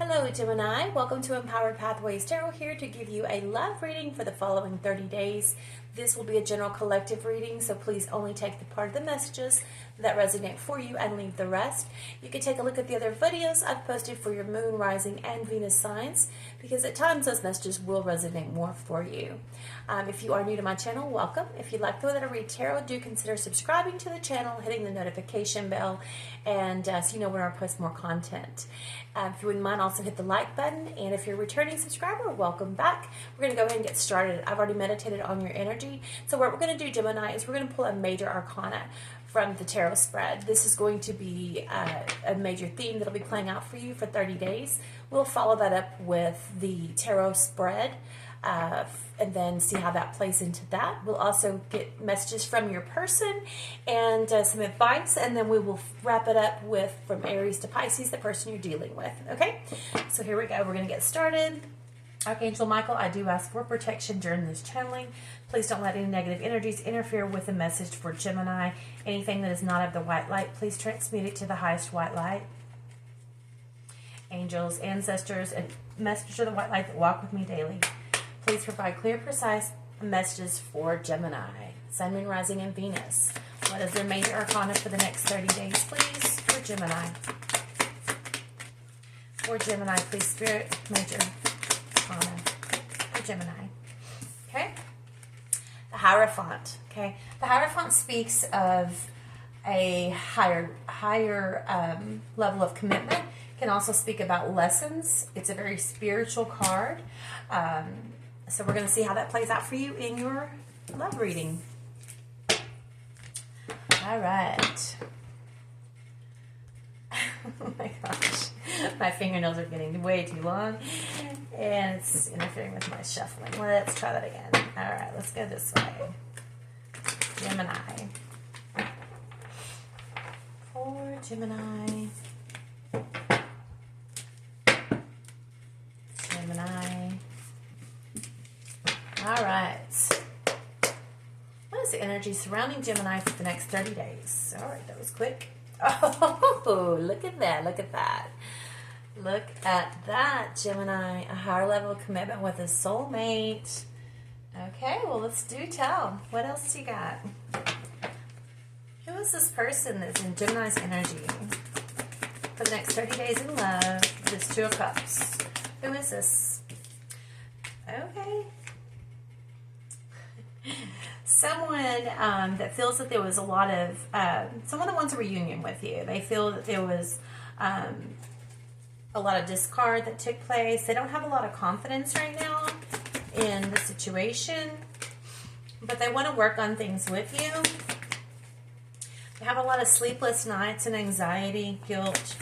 Hello Gemini, welcome to Empowered Pathways Tarot, here to give you a love reading for the following 30 days. This will be a general collective reading, so please only take the part of the messages that resonate for you and leave the rest. You can take a look at the other videos I've posted for your moon, rising, and Venus signs, because at times those messages will resonate more for you. If you are new to my channel, welcome. If you'd like the way that I read tarot, do consider subscribing to the channel, hitting the notification bell, and so you know when I post more content. If you wouldn't mind, also hit the like button, and if you're a returning subscriber, welcome back. We're going to go ahead and get started. I've already meditated on your energy, so what we're going to do, Gemini, is we're going to pull a major arcana from the tarot spread. This is going to be a major theme that'll be playing out for you for 30 days. We'll follow that up with the tarot spread, and then see how that plays into that. We'll also get messages from your person and some advice, and then we will wrap it up with from Aries to Pisces, the person you're dealing with. Okay, so here we go. We're going to get started. Archangel Michael, I do ask for protection during this channeling. Please don't let any negative energies interfere with the message for Gemini. Anything that is not of the white light, please transmute it to the highest white light. Angels, ancestors, and messengers of the white light that walk with me daily, please provide clear, precise messages for Gemini, Sun, Moon, Rising, and Venus. What is their major arcana for the next 30 days, please, for Gemini? For Gemini, please, Spirit, major arcana for Gemini. Okay? The Hierophant. Okay? The Hierophant speaks of a higher level of commitment. Can also speak about lessons. It's a very spiritual card. So we're going to see how that plays out for you in your love reading. All right. Oh my gosh. My fingernails are getting way too long, and it's interfering with my shuffling. Let's try that again. All right, let's go this way. Gemini. For Gemini. Gemini. All right. What is the energy surrounding Gemini for the next 30 days? All right, that was quick. Oh, look at that. Look at that. Look at that, Gemini. A higher level of commitment with a soulmate. Okay, well, let's do tell. What else you got? Who is this person that's in Gemini's energy for the next 30 days in love? This Two of Cups. Who is this? Okay. Someone that feels that there was a lot of, someone that wants a reunion with you. They feel that there was a lot of discard that took place. They don't have a lot of confidence right now in the situation, but they want to work on things with you. They have a lot of sleepless nights and anxiety, guilt.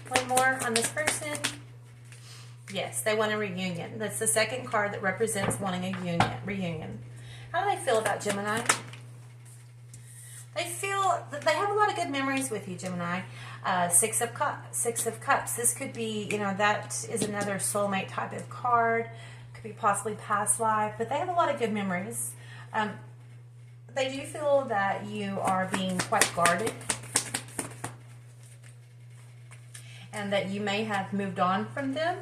One more on this person. Yes, they want a reunion. That's the second card that represents wanting a reunion. How do they feel about Gemini? They feel that they have a lot of good memories with you, Gemini. Six of Cups. This could be, you know, that is another soulmate type of card. Could be possibly past life, but they have a lot of good memories. They do feel that you are being quite guarded, and that you may have moved on from them.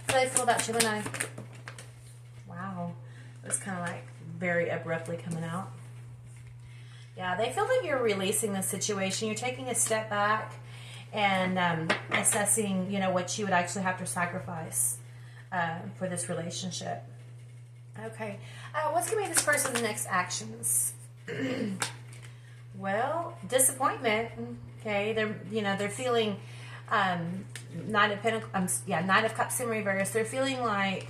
How do they feel about Gemini? Wow. It was kind of like very abruptly coming out. Yeah, they feel like you're releasing the situation. You're taking a step back and assessing, you know, what you would actually have to sacrifice for this relationship. Okay. What's going to be this person's next actions? Well, disappointment. Okay. They're feeling Knight of Cups in reverse. They're feeling like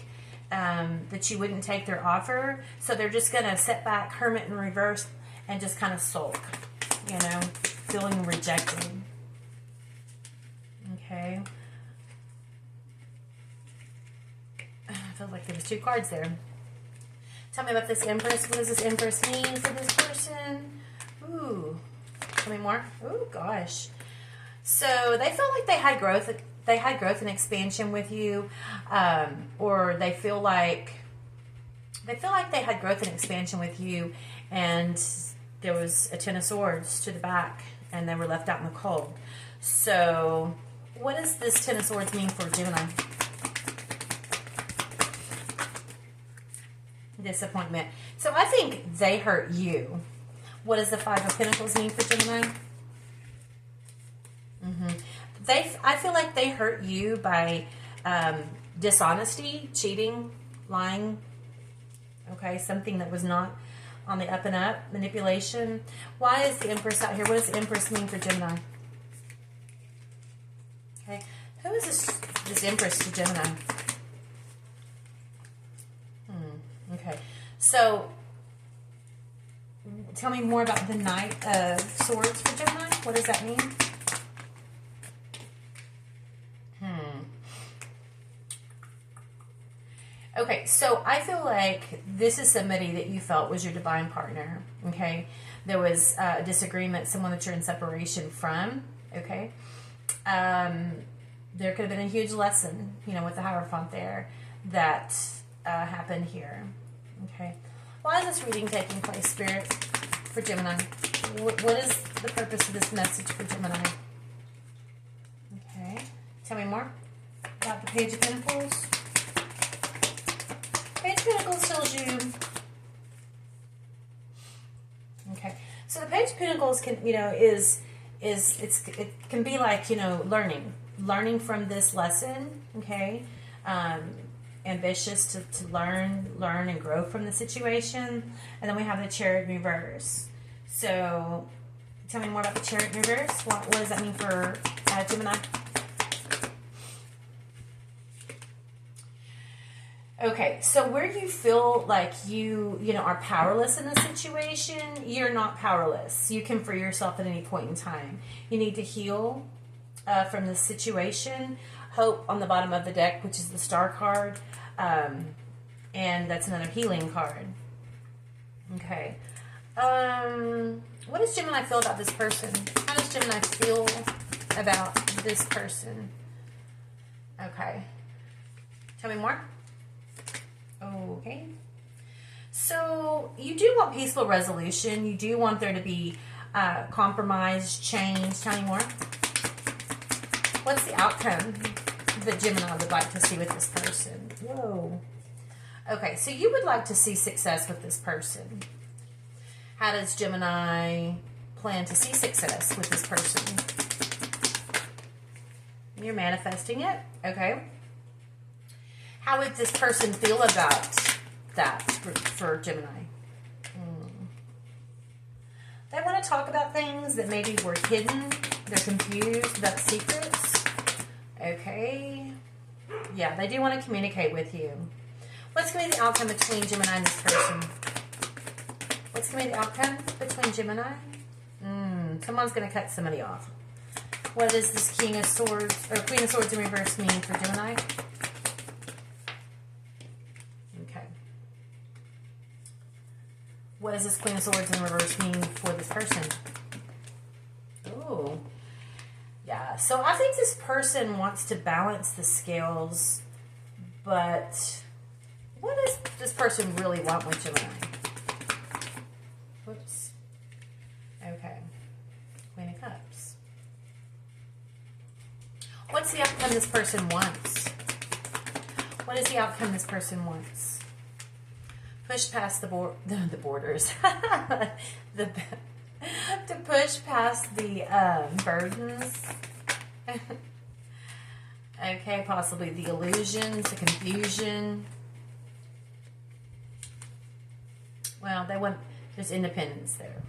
that you wouldn't take their offer, so they're just going to sit back, Hermit in reverse, and just kind of sulk, you know, feeling rejected. Okay. I feel like there was two cards there. Tell me about this Empress. What does this Empress mean for this person? Ooh. Tell me more. Ooh, gosh. So they felt like they had growth. They had growth and expansion with you, or they feel like They feel like they had growth and expansion with you, and there was a 10 of Swords to the back, and they were left out in the cold. So, what does this 10 of Swords mean for Gemini? Disappointment. So, I think they hurt you. What does the 5 of Pentacles mean for Gemini? I feel like they hurt you by dishonesty, cheating, lying. Okay, something that was not on the up and up, manipulation. Why is the Empress out here? What does the Empress mean for Gemini? Okay, who is this Empress to Gemini? Okay, so tell me more about the Knight of Swords for Gemini. What does that mean? Okay, so I feel like this is somebody that you felt was your divine partner, okay? There was a disagreement, someone that you're in separation from, okay? There could have been a huge lesson, you know, with the Hierophant there that happened here, okay? Why is this reading taking place, Spirit, for Gemini? What is the purpose of this message for Gemini? Okay, tell me more about the Page of Pentacles. Page of Pentacles tells you, okay, so the Page of Pentacles can, you know, it can be like, you know, learning from this lesson, okay, ambitious to learn and grow from the situation. And then we have the Chariot in reverse. So tell me more about the Chariot in reverse. What does that mean for Gemini? Okay, so where you feel like you know, are powerless in a situation, you're not powerless. You can free yourself at any point in time. You need to heal from this situation. Hope on the bottom of the deck, which is the Star card, and that's another healing card. Okay. What does Gemini feel about this person? How does Gemini feel about this person? Okay. Tell me more. Okay. So you do want peaceful resolution. You do want there to be compromise, change. Tell me more. What's the outcome that Gemini would like to see with this person? Whoa. Okay, so you would like to see success with this person. How does Gemini plan to see success with this person? You're manifesting it. Okay. How would this person feel about that for Gemini? They want to talk about things that maybe were hidden. They're confused about secrets. Okay. Yeah, they do want to communicate with you. What's going to be the outcome between Gemini and this person? What's going to be the outcome between Gemini? Someone's going to cut somebody off. What does this King of Swords, or Queen of Swords in reverse mean for Gemini? What does this Queen of Swords in reverse mean for this person? Oh, yeah. So I think this person wants to balance the scales, but what does this person really want with Gemini? Whoops. Okay. Queen of Cups. What's the outcome this person wants? What is the outcome this person wants? Push past the borders. To push past the burdens. Okay, possibly the illusions, the confusion. Well, there's independence there.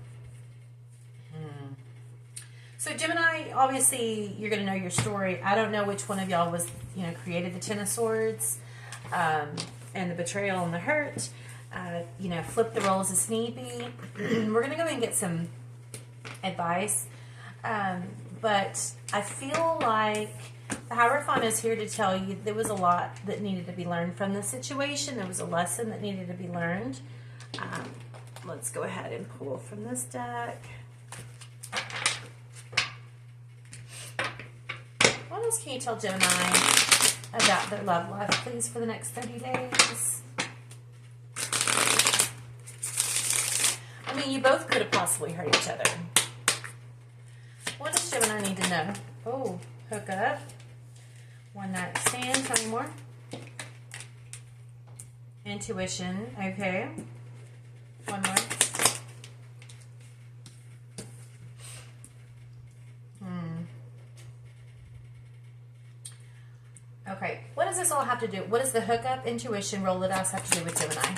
So Gemini, obviously, you're going to know your story. I don't know which one of y'all was, you know, created the Ten of Swords, and the betrayal and the hurt. You know, flip the roles as need be. We're going to go and get some advice. But I feel like the Hierophant is here to tell you there was a lot that needed to be learned from this situation. There was a lesson that needed to be learned. Let's go ahead and pull from this deck. What else can you tell Gemini about their love life, please, for the next 30 days? mean, you both could have possibly hurt each other. What does Gemini need to know? Oh, hook up. One night stand. Tell me more. Intuition. Okay. One more. Okay. What does this all have to do? What does the hookup, intuition, roll the dice have to do with Gemini?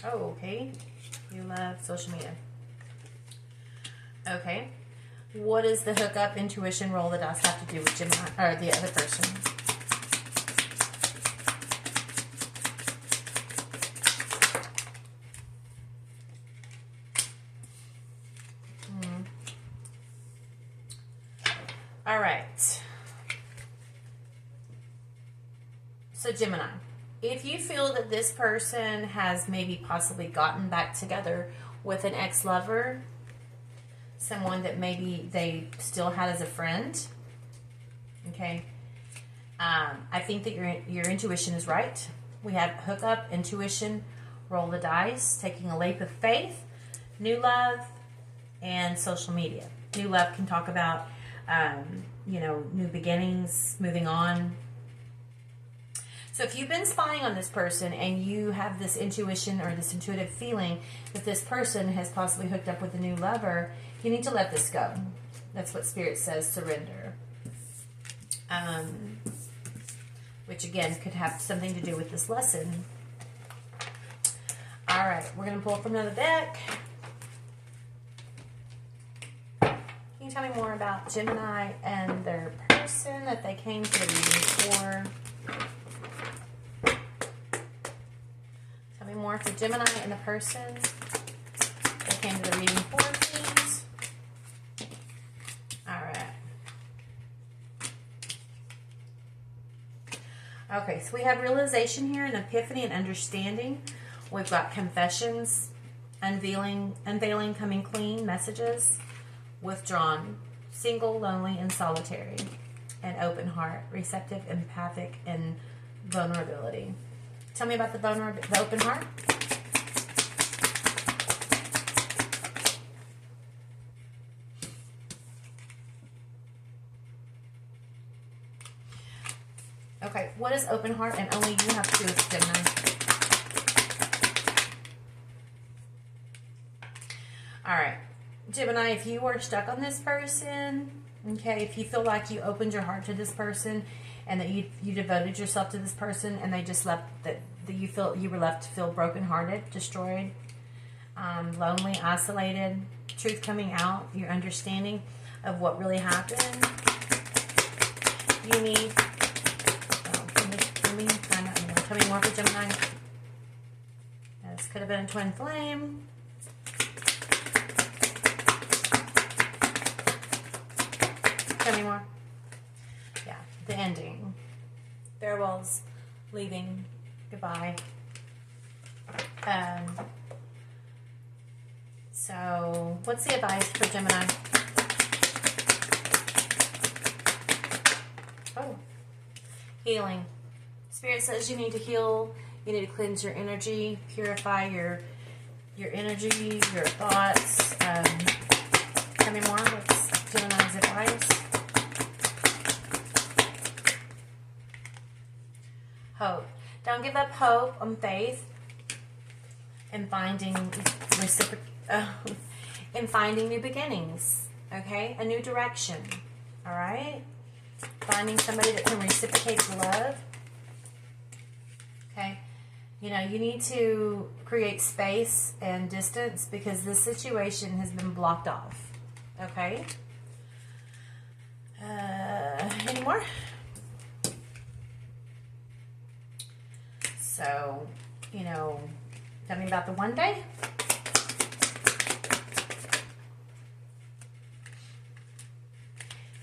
Oh, okay. You love social media. Okay. What does the hookup, intuition, roll the dice have to do with Gemini, or the other person? All right. So Gemini, if you feel that this person has maybe possibly gotten back together with an ex-lover, someone that maybe they still had as a friend, okay, I think that your intuition is right. We have hookup, intuition, roll the dice, taking a leap of faith, new love, and social media. New love can talk about, you know, new beginnings, moving on. So if you've been spying on this person and you have this intuition or this intuitive feeling that this person has possibly hooked up with a new lover, you need to let this go. That's what Spirit says, surrender. Which again could have something to do with this lesson. All right, we're going to pull from another deck. Can you tell me more about Gemini and their person that they came to the reading for? Tell me more for Gemini and the person they came to the reading for, please. All right. Okay, so we have realization here, and epiphany and understanding. We've got confessions, unveiling, coming clean, messages, withdrawn, single, lonely, and solitary, and open heart, receptive, empathic, and vulnerability. Tell me about the open heart. Okay, what is open heart and only you have to do with Gemini? All right, Gemini, if you were stuck on this person, okay, if you feel like you opened your heart to this person and that you devoted yourself to this person and they just left, that you were left to feel brokenhearted, destroyed, lonely, isolated, truth coming out, your understanding of what really happened, you need, tell me more for Gemini. This could have been a twin flame. Tell me more. Yeah, the ending. Farewells, leaving, goodbye. So, what's the advice for Gemini? Oh, healing. Spirit says you need to heal. You need to cleanse your energy, purify your energy, your thoughts. Tell me more. What's Gemini's advice? Hope. Don't give up hope on faith and finding new beginnings. Okay, a new direction. All right, finding somebody that can reciprocate the love. Okay, you know, you need to create space and distance because this situation has been blocked off. Okay. Any more? So, you know, tell me about the one day.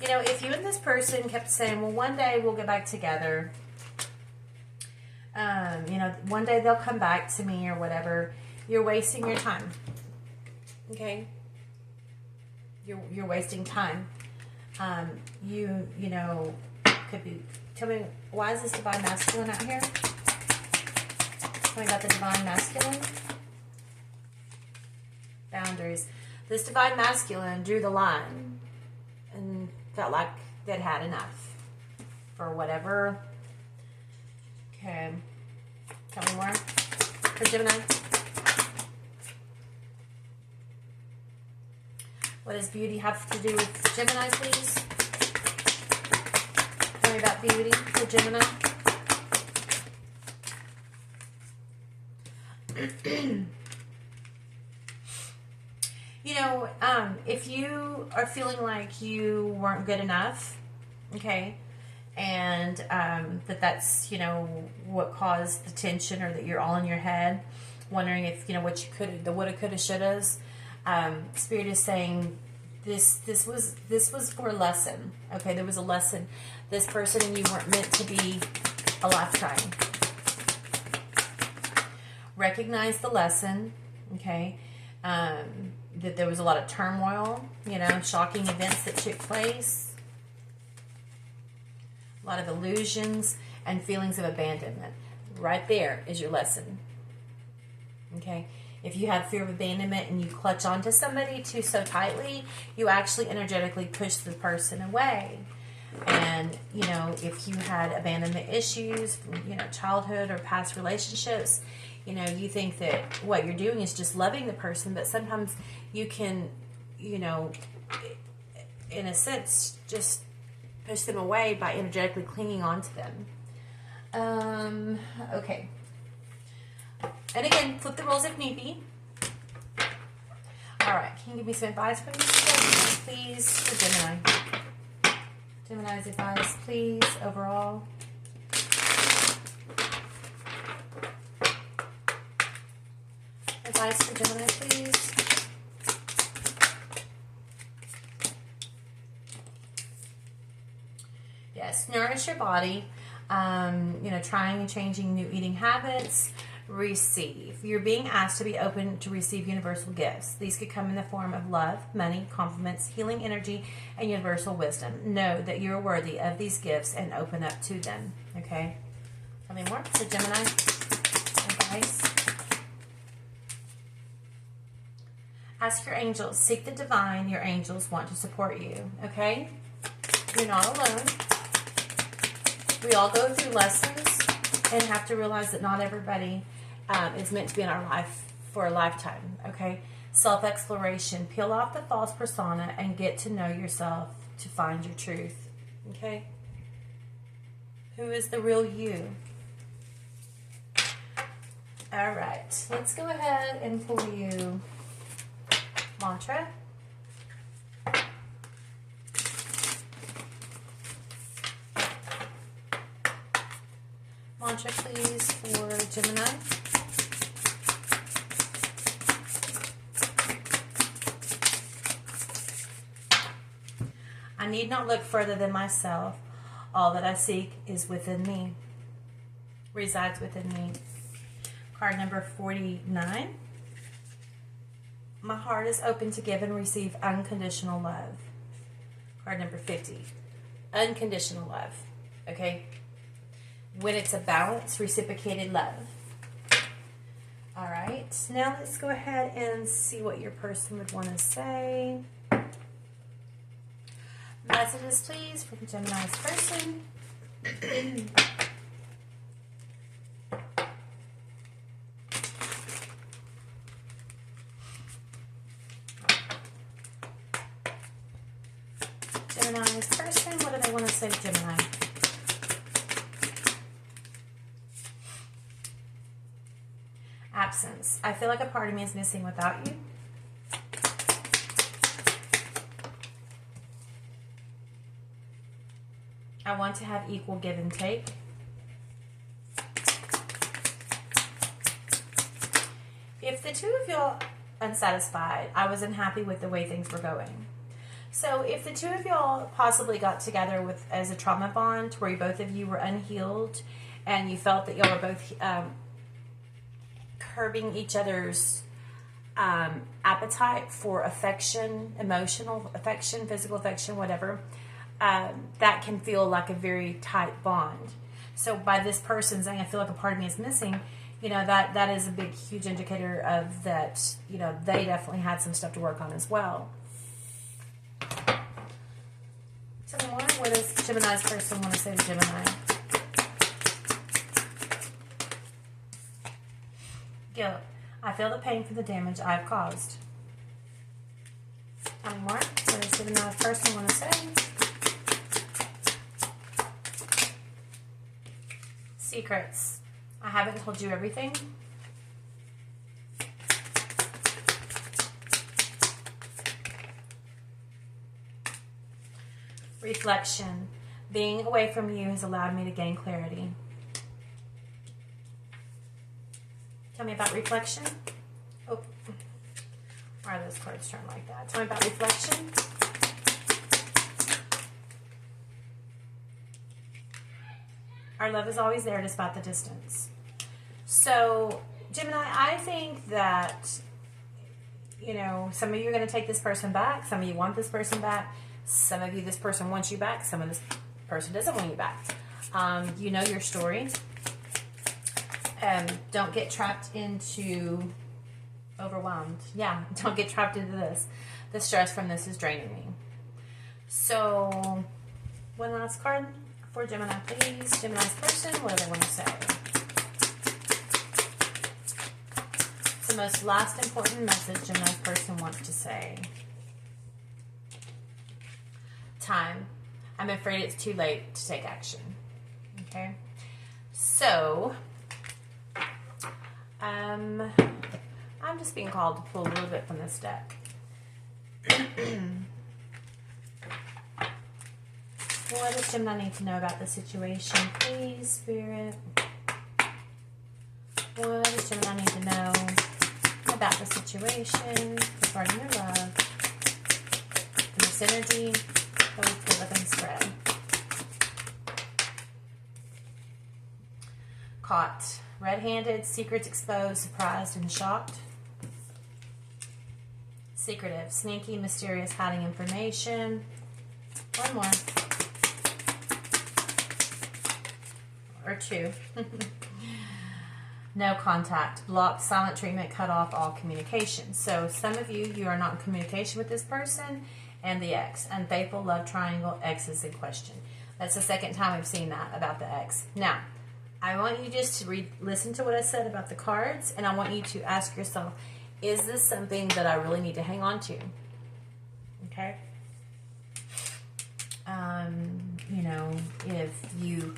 You know, if you and this person kept saying, well, one day we'll get back together. You know, one day they'll come back to me or whatever. You're wasting your time. Okay? You're wasting time. You know, could be, tell me, why is this divine masculine out here? Tell me about the divine masculine. boundaries. This divine masculine drew the line and felt like they'd had enough for whatever. Okay. Tell me more for Gemini. What does beauty have to do with Gemini, please? Tell me about beauty for Gemini. You know, if you are feeling like you weren't good enough, okay, and that's, you know, what caused the tension, or that you're all in your head, wondering if, you know, what you could, the woulda, coulda, shouldas, Spirit is saying this was for a lesson, okay? There was a lesson. This person and you weren't meant to be a lifetime. Recognize the lesson, okay? That there was a lot of turmoil, you know, shocking events that took place, a lot of illusions and feelings of abandonment. Right there is your lesson, okay? If you have fear of abandonment and you clutch onto somebody too so tightly, you actually energetically push the person away. And, you know, if you had abandonment issues from, you know, childhood or past relationships, you know, you think that what you're doing is just loving the person, but sometimes you can, you know, in a sense, just push them away by energetically clinging on to them. Okay. And again, flip the roles if need be. All right. Can you give me some advice from you, please, for Gemini? Gemini's advice, please, overall. Advice for Gemini, please. Yes, nourish your body. You know, trying and changing new eating habits. Receive. You're being asked to be open to receive universal gifts. These could come in the form of love, money, compliments, healing energy, and universal wisdom. Know that you're worthy of these gifts and open up to them. Okay? Tell me more. So Gemini, advice. Ask your angels. Seek the divine. Your angels want to support you. Okay? You're not alone. We all go through lessons and have to realize that not everybody is meant to be in our life for a lifetime, okay? Self-exploration. Peel off the false persona and get to know yourself to find your truth, okay? Who is the real you? All right, let's go ahead and pull you mantra. Mantra, please, for Gemini. I need not look further than myself. All that I seek is within me, resides within me. Card number 49. My heart is open to give and receive unconditional love. Card number 50. Unconditional love. Okay? When it's a balanced, reciprocated love. All right. Now let's go ahead and see what your person would want to say. Messages, please, from Gemini's person. Gemini's person, what do they want to say to Gemini? Absence. I feel like a part of me is missing without you. I want to have equal give and take. If the two of you are unsatisfied, I was unhappy with the way things were going. So if the two of y'all possibly got together with as a trauma bond where both of you were unhealed and you felt that y'all were both curbing each other's appetite for affection, emotional affection, physical affection, whatever, that can feel like a very tight bond. So by this person saying, I feel like a part of me is missing, you know, that is a big, huge indicator of that, you know, they definitely had some stuff to work on as well. Tell me what does Gemini's person want to say to Gemini? Guilt. I feel the pain for the damage I've caused. Tell me more. What does Gemini's person want to say? Secrets. I haven't told you everything. Reflection. Being away from you has allowed me to gain clarity. Tell me about reflection. Oh, why are those cards turned like that? Tell me about reflection. Our love is always there despite the distance. So, Gemini, I think that, you know, some of you are going to take this person back. Some of you want this person back. Some of you, this person wants you back. Some of this person doesn't want you back. You know your story. Don't get trapped into overwhelmed. Yeah, don't get trapped into this. The stress from this is draining me. So, one last card for Gemini, please. Gemini's person, what do they want to say? It's the most last important message Gemini's person wants to say. Time. I'm afraid it's too late to take action. Okay? So, I'm just being called to pull a little bit from this deck. What does Gemini need to know about the situation? Please, Spirit. What does Gemini need to know about the situation regarding your love? And this energy that we pull up and spread. Caught. Red-handed, secrets exposed, surprised, and shocked. Secretive, sneaky, mysterious, hiding information. One more. Or two. No contact. Blocked, silent treatment, cut off all communication. So some of you, you are not in communication with this person and the ex. Unfaithful, love triangle, ex is in question. That's the second time we've seen that about the ex. Now, I want you just to listen to what I said about the cards, and I want you to ask yourself, is this something that I really need to hang on to? Okay? You know, if you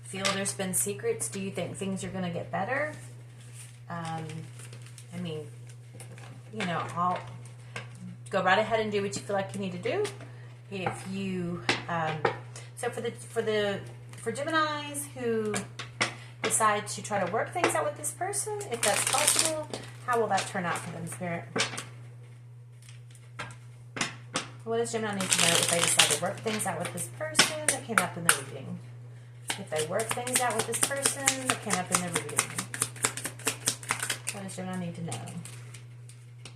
feel there's been secrets, do you think things are going to get better? I mean, you know, I'll go right ahead and do what you feel like you need to do. If you, so for Geminis who decide to try to work things out with this person, if that's possible, how will that turn out for them, Spirit? What does Gemini need to know if they decide to work things out with this person that came up in the reading? If they work things out with this person that came up in the reading. What does Gemini need to know? It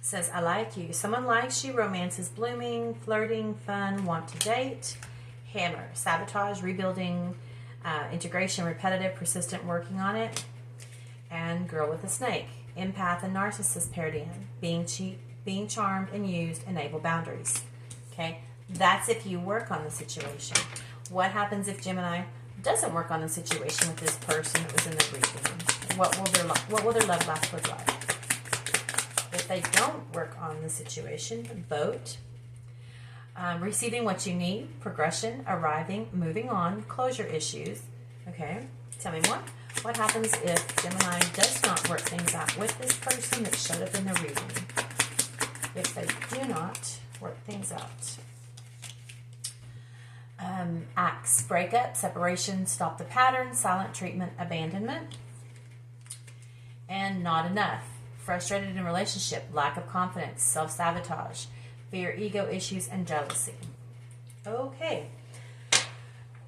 says, I like you. Someone likes you. Romance is blooming. Flirting, fun, want to date. Hammer, sabotage, rebuilding, integration, repetitive, persistent, working on it. And girl with a snake. Empath and narcissist paired in. Being cheap, being charmed and used, enable boundaries. Okay, that's if you work on the situation. What happens if Gemini doesn't work on the situation with this person that was in the reading? What will their love life look like? If they don't work on the situation, vote. Receiving what you need, progression, arriving, moving on, closure issues. Okay, tell me more. What happens if Gemini does not work things out with this person that showed up in the reading? If they do not work things out. Acts, breakup, separation, stop the pattern, silent treatment, abandonment. And not enough. Frustrated in relationship, lack of confidence, self-sabotage, fear, ego issues, and jealousy. Okay.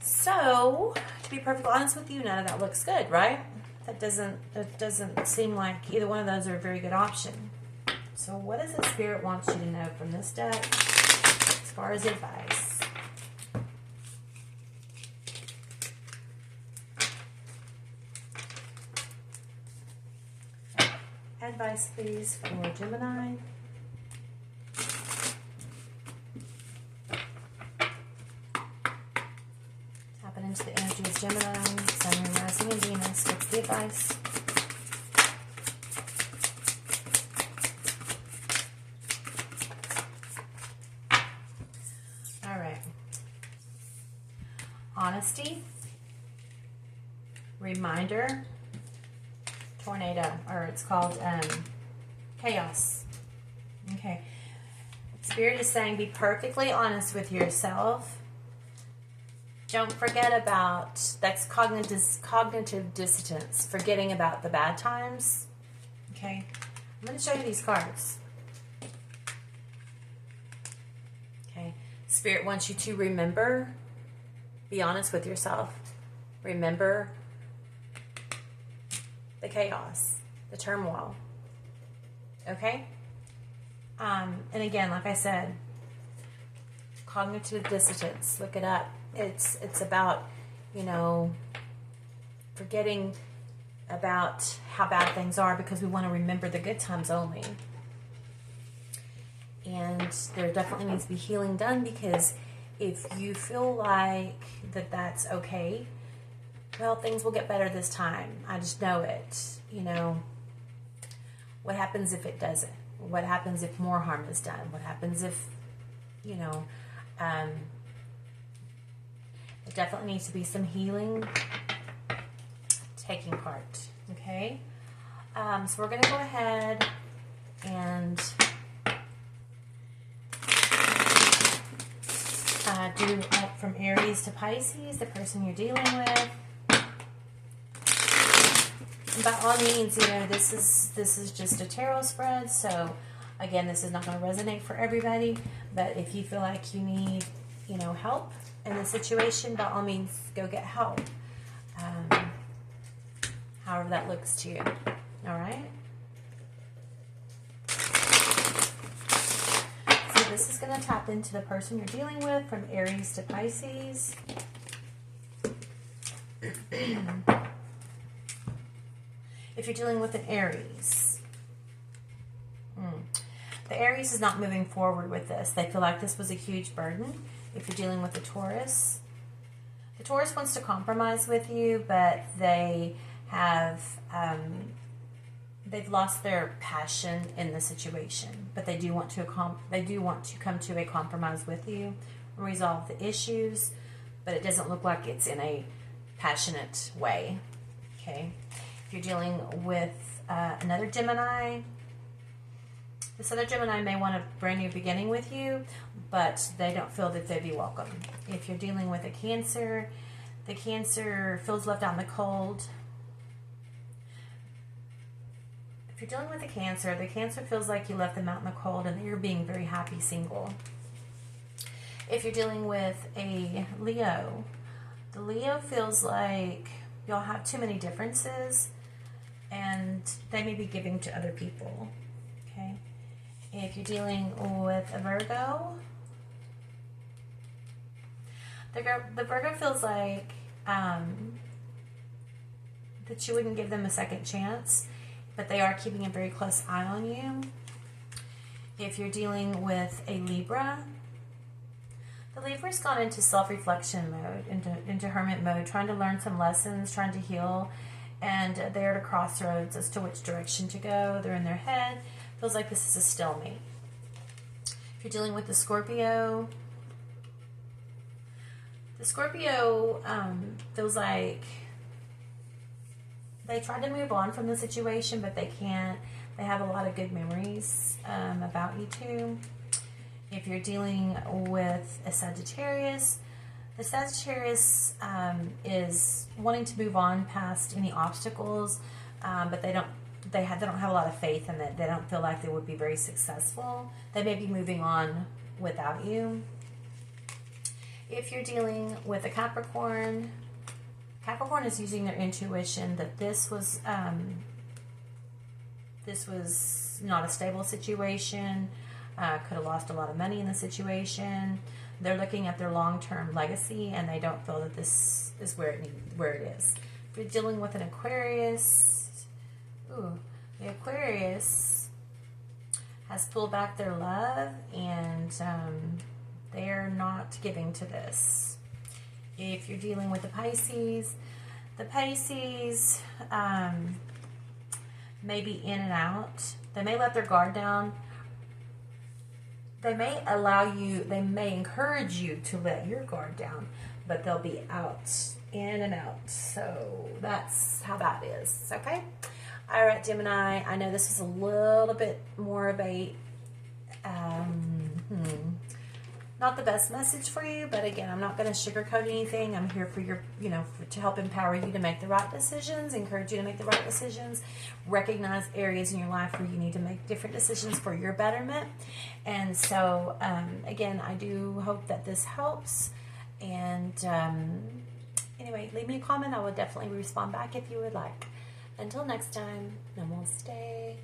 So, to be perfectly honest with you, none of that looks good, right? That doesn't seem like either one of those are a very good option. So what does the Spirit want you to know from this deck as far as advice? advice, please, for Gemini. Tapping into the energy of Gemini, Sun, Moon, Rising, and Venus. What's the advice? All right. Honesty. Reminder. Tornado, or it's called chaos. Okay. Spirit is saying be perfectly honest with yourself. Don't forget about, that's cognitive dissonance, forgetting about the bad times. Okay. I'm going to show you these cards. Okay. Spirit wants you to remember, be honest with yourself. Remember the chaos, the turmoil. Okay? And again, like I said, cognitive dissonance, look it up. It's about, you know, forgetting about how bad things are because we want to remember the good times only. And there definitely needs to be healing done, because if you feel like that's okay, well, things will get better this time. I just know it. You know, what happens if it doesn't? What happens if more harm is done? What happens if, you know, there definitely needs to be some healing taking part. Okay? So we're going to go ahead and do up from Aries to Pisces, the person you're dealing with. By all means, you know, this is just a tarot spread, so again, this is not going to resonate for everybody, but if you feel like you need, you know, help in the situation, by all means, go get help. However that looks to you. All right? So this is going to tap into the person you're dealing with from Aries to Pisces. If you're dealing with an Aries, the Aries is not moving forward with this. They feel like this was a huge burden. If you're dealing with a Taurus, the Taurus wants to compromise with you, but they have, they've lost their passion in the situation. But they do want to come to a compromise with you and resolve the issues. But it doesn't look like it's in a passionate way. Okay. If you're dealing with another Gemini, this other Gemini may want a brand new beginning with you, but they don't feel that they'd be welcome. If you're dealing with a Cancer, the Cancer feels left out in the cold. If you're dealing with a Cancer, the Cancer feels like you left them out in the cold and that you're being very happy single. If you're dealing with a Leo, the Leo feels like y'all have too many differences and they may be giving to other people. Okay. If you're dealing with a Virgo, the Virgo feels like that you wouldn't give them a second chance, but they are keeping a very close eye on you. If you're dealing with a Libra, the Libra's gone into self-reflection mode, into hermit mode, trying to learn some lessons, trying to heal, and they're at a crossroads as to which direction to go. They're in their head. Feels like this is a stalemate. If you're dealing with the Scorpio feels like they tried to move on from the situation, but they can't. They have a lot of good memories about you two. If you're dealing with a Sagittarius, the Sagittarius is wanting to move on past any obstacles, but they don't have a lot of faith in it. They don't feel like they would be very successful. They may be moving on without you. If you're dealing with a Capricorn, Capricorn is using their intuition that this was not a stable situation. Could have lost a lot of money in the situation. They're looking at their long-term legacy, and they don't feel that this is where it is. If you're dealing with an Aquarius, The Aquarius has pulled back their love, and they're not giving to this. If you're dealing with the Pisces may be in and out. They may let their guard down. They may encourage you to let your guard down, but they'll be out, in and out. So that's how that is, okay? All right, Gemini, I know this is a little bit more of a, not the best message for you, but again, I'm not going to sugarcoat anything. I'm here for your, to help empower you to make the right decisions, encourage you to make the right decisions, recognize areas in your life where you need to make different decisions for your betterment. And so, again, I do hope that this helps. And anyway, leave me a comment. I will definitely respond back if you would like. Until next time, namaste.